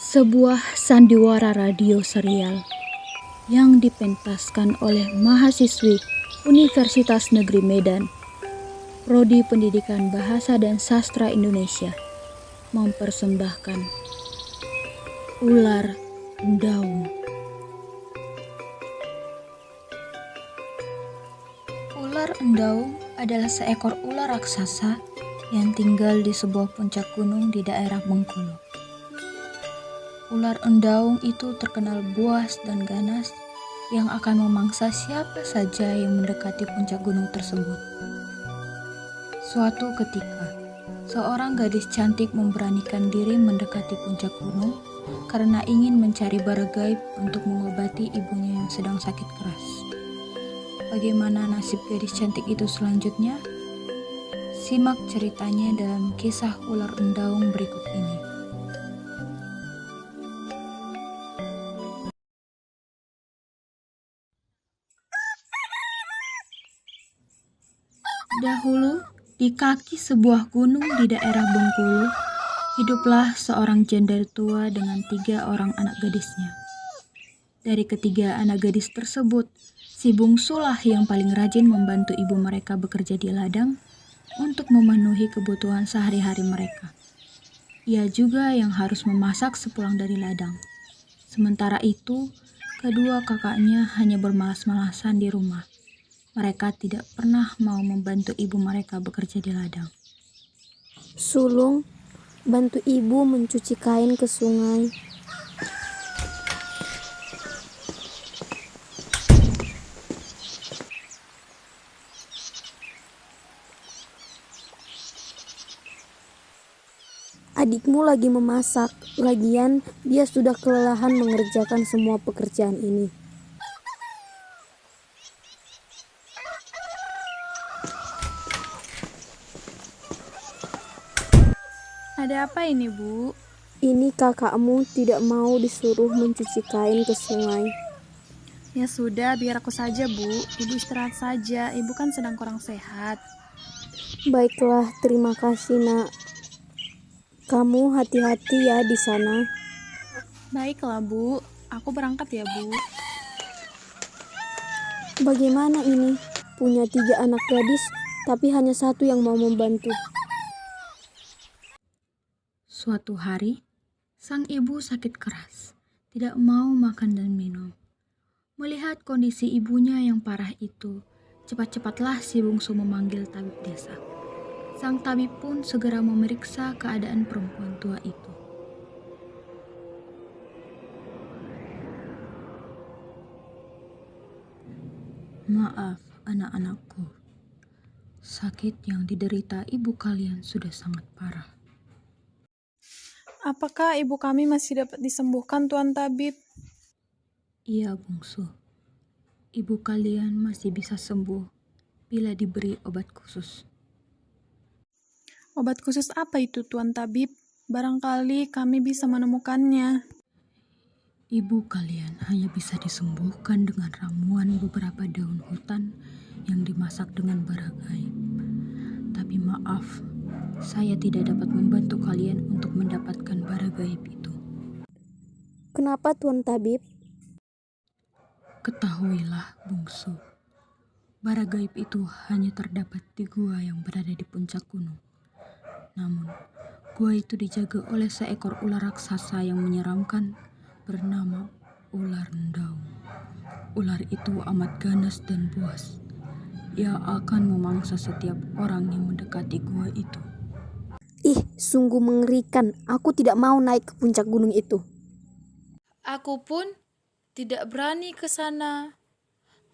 Sebuah sandiwara radio serial yang dipentaskan oleh mahasiswi Universitas Negeri Medan, Prodi Pendidikan Bahasa dan Sastra Indonesia, mempersembahkan Ular Ndaung. Ular Ndaung adalah seekor ular raksasa yang tinggal di sebuah puncak gunung di daerah Bengkulu. Ular Ndaung itu terkenal buas dan ganas yang akan memangsa siapa saja yang mendekati puncak gunung tersebut. Suatu ketika, seorang gadis cantik memberanikan diri mendekati puncak gunung karena ingin mencari bara gaib untuk mengobati ibunya yang sedang sakit keras. Bagaimana nasib gadis cantik itu selanjutnya? Simak ceritanya dalam kisah Ular Ndaung berikut ini. Dahulu, di kaki sebuah gunung di daerah Bengkulu, hiduplah seorang janda tua dengan 3 orang anak gadisnya. Dari ketiga anak gadis tersebut, si bungsulah yang paling rajin membantu ibu mereka bekerja di ladang untuk memenuhi kebutuhan sehari-hari mereka. Ia juga yang harus memasak sepulang dari ladang. Sementara itu, kedua kakaknya hanya bermalas-malasan di rumah. Mereka tidak pernah mau membantu ibu mereka bekerja di ladang. Sulung, bantu ibu mencuci kain ke sungai. Adikmu lagi memasak, lagian dia sudah kelelahan mengerjakan semua pekerjaan ini. Ada apa ini, Bu? Ini kakakmu tidak mau disuruh mencuci kain ke sungai. Ya sudah, biar aku saja, Bu. Ibu istirahat saja. Ibu kan sedang kurang sehat. Baiklah, terima kasih nak. Kamu hati-hati ya di sana. Baiklah, Bu. Aku berangkat ya, Bu. Bagaimana ini? Punya 3 anak gadis, tapi hanya 1 yang mau membantu. Suatu hari, sang ibu sakit keras, tidak mau makan dan minum. Melihat kondisi ibunya yang parah itu, cepat-cepatlah si bungsu memanggil tabib desa. Sang tabib pun segera memeriksa keadaan perempuan tua itu. Maaf anak-anakku, sakit yang diderita ibu kalian sudah sangat parah. Apakah ibu kami masih dapat disembuhkan, Tuan Tabib? Iya bungsu, ibu kalian masih bisa sembuh bila diberi obat khusus. Obat khusus apa itu, Tuan Tabib? Barangkali kami bisa menemukannya. Ibu kalian hanya bisa disembuhkan dengan ramuan beberapa daun hutan yang dimasak dengan bara gaib. Tapi maaf, saya tidak dapat membantu kalian untuk mendapatkan bara gaib itu. Kenapa Tuan Tabib? Ketahuilah, bungsu, bara gaib itu hanya terdapat di gua yang berada di puncak gunung. Namun, gua itu dijaga oleh seekor ular raksasa yang menyeramkan bernama Ular Ndaung. Ular itu amat ganas dan buas. Ia akan memangsa setiap orang yang mendekati gua itu. Ih, sungguh mengerikan. Aku tidak mau naik ke puncak gunung itu. Aku pun tidak berani ke sana.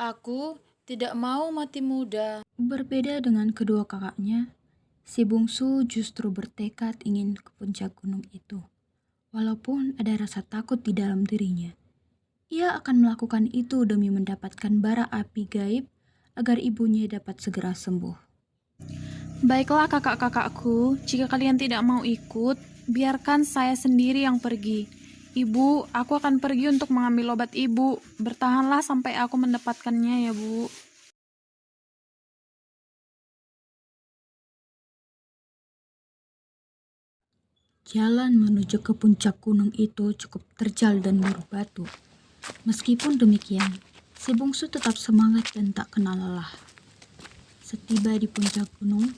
Aku tidak mau mati muda. Berbeda dengan kedua kakaknya, si bungsu justru bertekad ingin ke puncak gunung itu. Walaupun ada rasa takut di dalam dirinya, ia akan melakukan itu demi mendapatkan bara api gaib agar ibunya dapat segera sembuh. Baiklah kakak-kakakku, jika kalian tidak mau ikut, biarkan saya sendiri yang pergi. Ibu, aku akan pergi untuk mengambil obat ibu. Bertahanlah sampai aku mendapatkannya ya, Bu. Jalan menuju ke puncak gunung itu cukup terjal dan berbatu. Meskipun demikian, si bungsu tetap semangat dan tak kenal lelah. Setiba di puncak gunung,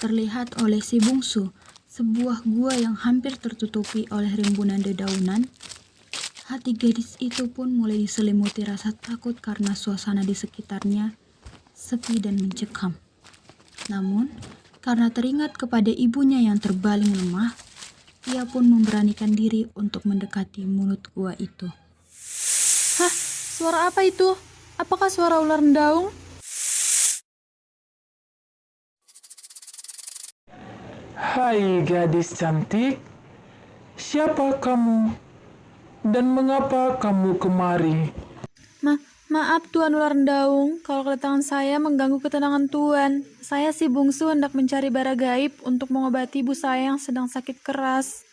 terlihat oleh si bungsu sebuah gua yang hampir tertutupi oleh rimbunan dedaunan. Hati gadis itu pun mulai diselimuti rasa takut karena suasana di sekitarnya sepi dan mencekam. Namun, karena teringat kepada ibunya yang terbaling lemah, ia pun memberanikan diri untuk mendekati mulut gua itu. Hah, suara apa itu? Apakah suara ular rendaung? Hai gadis cantik, siapa kamu? Dan mengapa kamu kemari? Maaf Tuan Ular Rendaung, kalau kedatangan saya mengganggu ketenangan Tuan. Saya si bungsu hendak mencari bara gaib untuk mengobati ibu saya yang sedang sakit keras.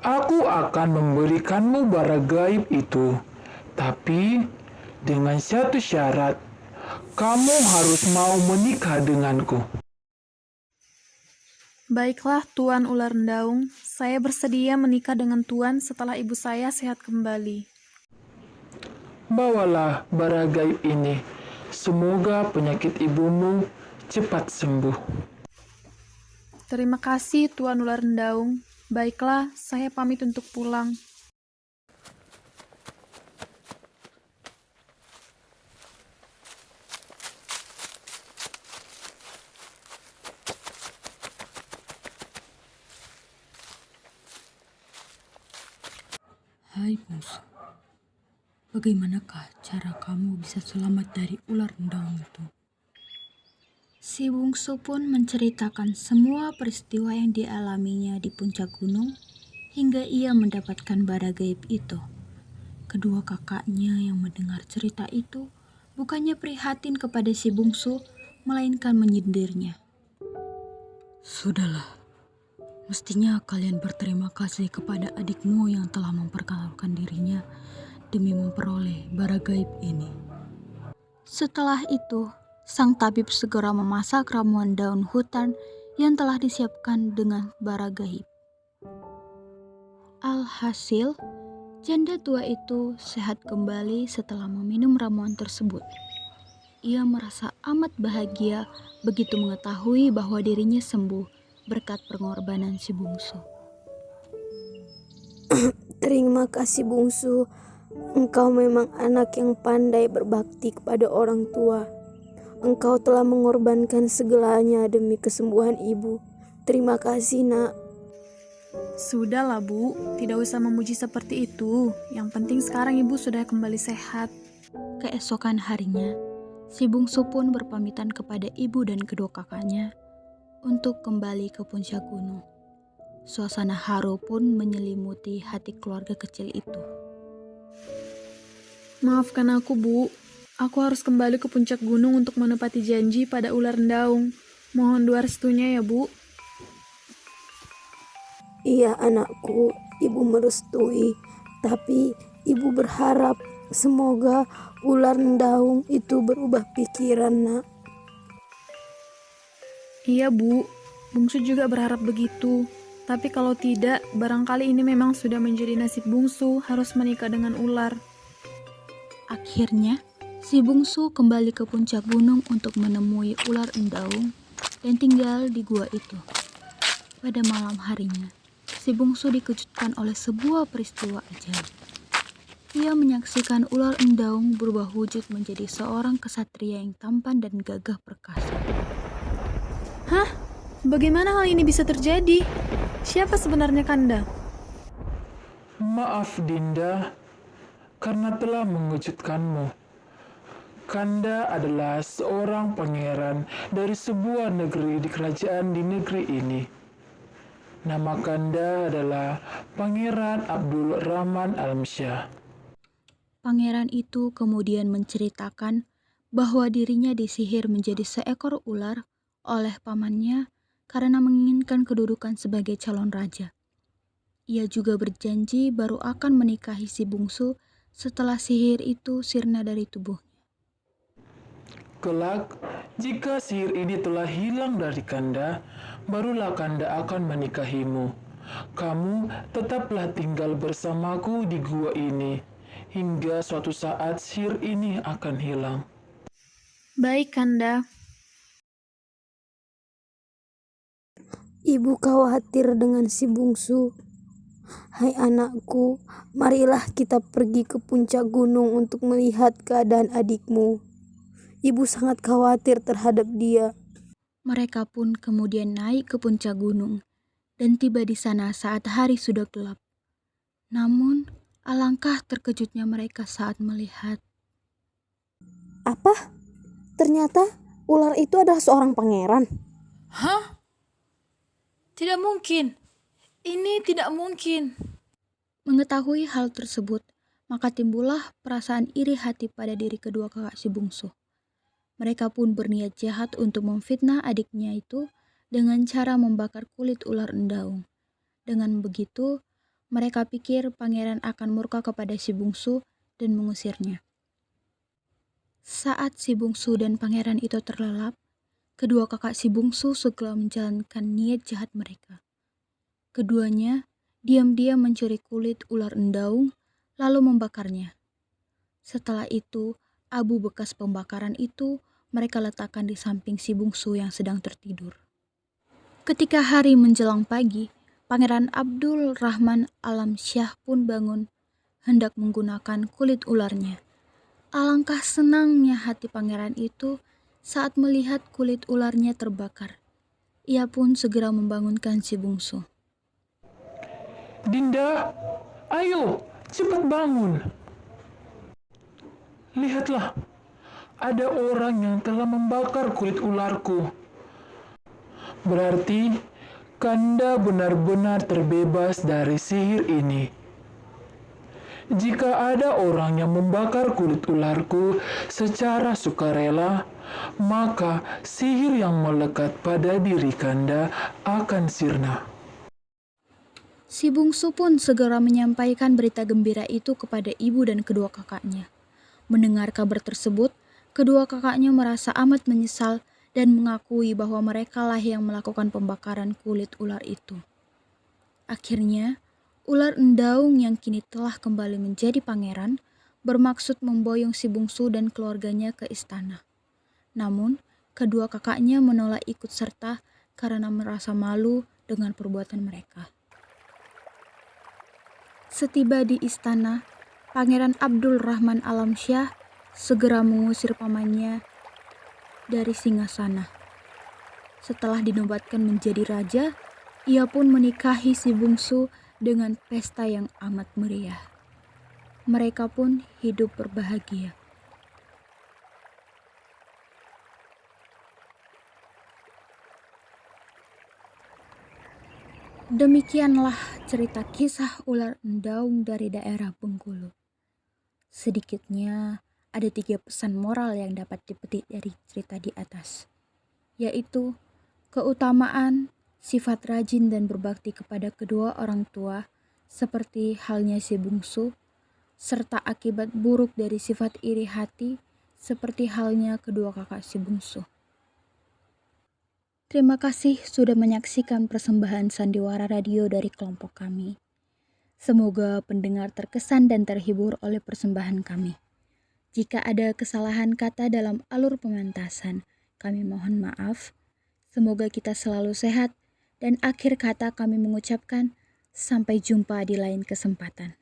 Aku akan memberikanmu bara gaib itu, tapi dengan satu syarat. Kamu harus mau menikah denganku. Baiklah Tuan Ular Rendaung, saya bersedia menikah dengan Tuan setelah ibu saya sehat kembali. Bawalah bara gaib ini. Semoga penyakit ibumu cepat sembuh. Terima kasih Tuan Ular Rendaung. Baiklah, saya pamit untuk pulang. Hai bungsu, bagaimanakah cara kamu bisa selamat dari ular rendaung itu? Si bungsu pun menceritakan semua peristiwa yang dialaminya di puncak gunung hingga ia mendapatkan bara gaib itu. Kedua kakaknya yang mendengar cerita itu bukannya prihatin kepada si bungsu, melainkan menyindirnya. Sudahlah, mestinya kalian berterima kasih kepada adikmu yang telah memperkenalkan dirinya demi memperoleh bara gaib ini. Setelah itu, sang tabib segera memasak ramuan daun hutan yang telah disiapkan dengan bara gaib. Alhasil, janda tua itu sehat kembali setelah meminum ramuan tersebut. Ia merasa amat bahagia begitu mengetahui bahwa dirinya sembuh berkat pengorbanan si bungsu. Terima kasih bungsu, engkau memang anak yang pandai berbakti kepada orang tua. Engkau telah mengorbankan segalanya demi kesembuhan ibu. Terima kasih nak. Sudahlah Bu, tidak usah memuji seperti itu. Yang penting sekarang ibu sudah kembali sehat. Keesokan harinya, si bungsu pun berpamitan kepada ibu dan kedua kakaknya untuk kembali ke puncak gunung. Suasana haru pun menyelimuti hati keluarga kecil itu. Maafkan aku Bu, aku harus kembali ke puncak gunung untuk menepati janji pada ular rendaung. Mohon doa restunya ya Bu. Iya anakku, ibu merestui. Tapi ibu berharap semoga ular rendaung itu berubah pikiran nak. Iya Bu, bungsu juga berharap begitu. Tapi kalau tidak, barangkali ini memang sudah menjadi nasib bungsu harus menikah dengan ular. Akhirnya, si bungsu kembali ke puncak gunung untuk menemui ular rendaung dan tinggal di gua itu. Pada malam harinya, si bungsu dikejutkan oleh sebuah peristiwa ajaib. Ia menyaksikan ular rendaung berubah wujud menjadi seorang kesatria yang tampan dan gagah perkasa. Hah? Bagaimana hal ini bisa terjadi? Siapa sebenarnya Kanda? Maaf Dinda, karena telah mengejutkanmu. Kanda adalah seorang pangeran dari sebuah negeri di kerajaan di negeri ini. Nama Kanda adalah Pangeran Abdul Rahman Alamsyah. Pangeran itu kemudian menceritakan bahwa dirinya disihir menjadi seekor ular oleh pamannya karena menginginkan kedudukan sebagai calon raja. Ia juga berjanji baru akan menikahi si bungsu setelah sihir itu sirna dari tubuhnya. Kelak, jika sihir ini telah hilang dari Kanda, barulah Kanda akan menikahimu. Kamu tetaplah tinggal bersamaku di gua ini, hingga suatu saat sihir ini akan hilang. Baik, Kanda. Ibu khawatir dengan si bungsu. Hai anakku, marilah kita pergi ke puncak gunung untuk melihat keadaan adikmu. Ibu sangat khawatir terhadap dia. Mereka pun kemudian naik ke puncak gunung dan tiba di sana saat hari sudah gelap. Namun, alangkah terkejutnya mereka saat melihat Apa? Ternyata ular itu adalah seorang pangeran. Hah? Tidak mungkin. Ini tidak mungkin. mengetahui hal tersebut, maka timbullah perasaan iri hati pada diri kedua kakak si bungsu. Mereka pun berniat jahat untuk memfitnah adiknya itu dengan cara membakar kulit ular endaung. Dengan begitu, mereka pikir pangeran akan murka kepada si bungsu dan mengusirnya. Saat si bungsu dan pangeran itu terlelap, kedua kakak si bungsu segera menjalankan niat jahat mereka. Keduanya diam-diam mencuri kulit ular endaung lalu membakarnya. Setelah itu, abu bekas pembakaran itu mereka letakkan di samping si bungsu yang sedang tertidur. Ketika hari menjelang pagi, Pangeran Abdul Rahman Alamsyah pun bangun, hendak menggunakan kulit ularnya. Alangkah senangnya hati pangeran itu saat melihat kulit ularnya terbakar. Ia pun segera membangunkan si bungsu. Dinda, ayo, cepat bangun. Lihatlah, ada orang yang telah membakar kulit ularku. Berarti, Kanda benar-benar terbebas dari sihir ini. Jika ada orang yang membakar kulit ularku secara sukarela, maka sihir yang melekat pada diri Kanda akan sirna. Si bungsu pun segera menyampaikan berita gembira itu kepada ibu dan kedua kakaknya. Mendengar kabar tersebut, kedua kakaknya merasa amat menyesal dan mengakui bahwa merekalah yang melakukan pembakaran kulit ular itu. Akhirnya, ular endaung yang kini telah kembali menjadi pangeran bermaksud memboyong si bungsu dan keluarganya ke istana. Namun, kedua kakaknya menolak ikut serta karena merasa malu dengan perbuatan mereka. Setiba di istana, Pangeran Abdul Rahman Alamsyah segera mengusir pamannya dari singgasana. Setelah dinobatkan menjadi raja, ia pun menikahi si bungsu dengan pesta yang amat meriah. Mereka pun hidup berbahagia. Demikianlah cerita kisah ular endaung dari daerah Bengkulu. Sedikitnya ada 3 pesan moral yang dapat dipetik dari cerita di atas, yaitu keutamaan, sifat rajin dan berbakti kepada kedua orang tua, seperti halnya si bungsu, serta akibat buruk dari sifat iri hati, seperti halnya kedua kakak si bungsu. Terima kasih sudah menyaksikan persembahan Sandiwara Radio dari kelompok kami. Semoga pendengar terkesan dan terhibur oleh persembahan kami. Jika ada kesalahan kata dalam alur pementasan, kami mohon maaf. Semoga kita selalu sehat dan akhir kata kami mengucapkan sampai jumpa di lain kesempatan.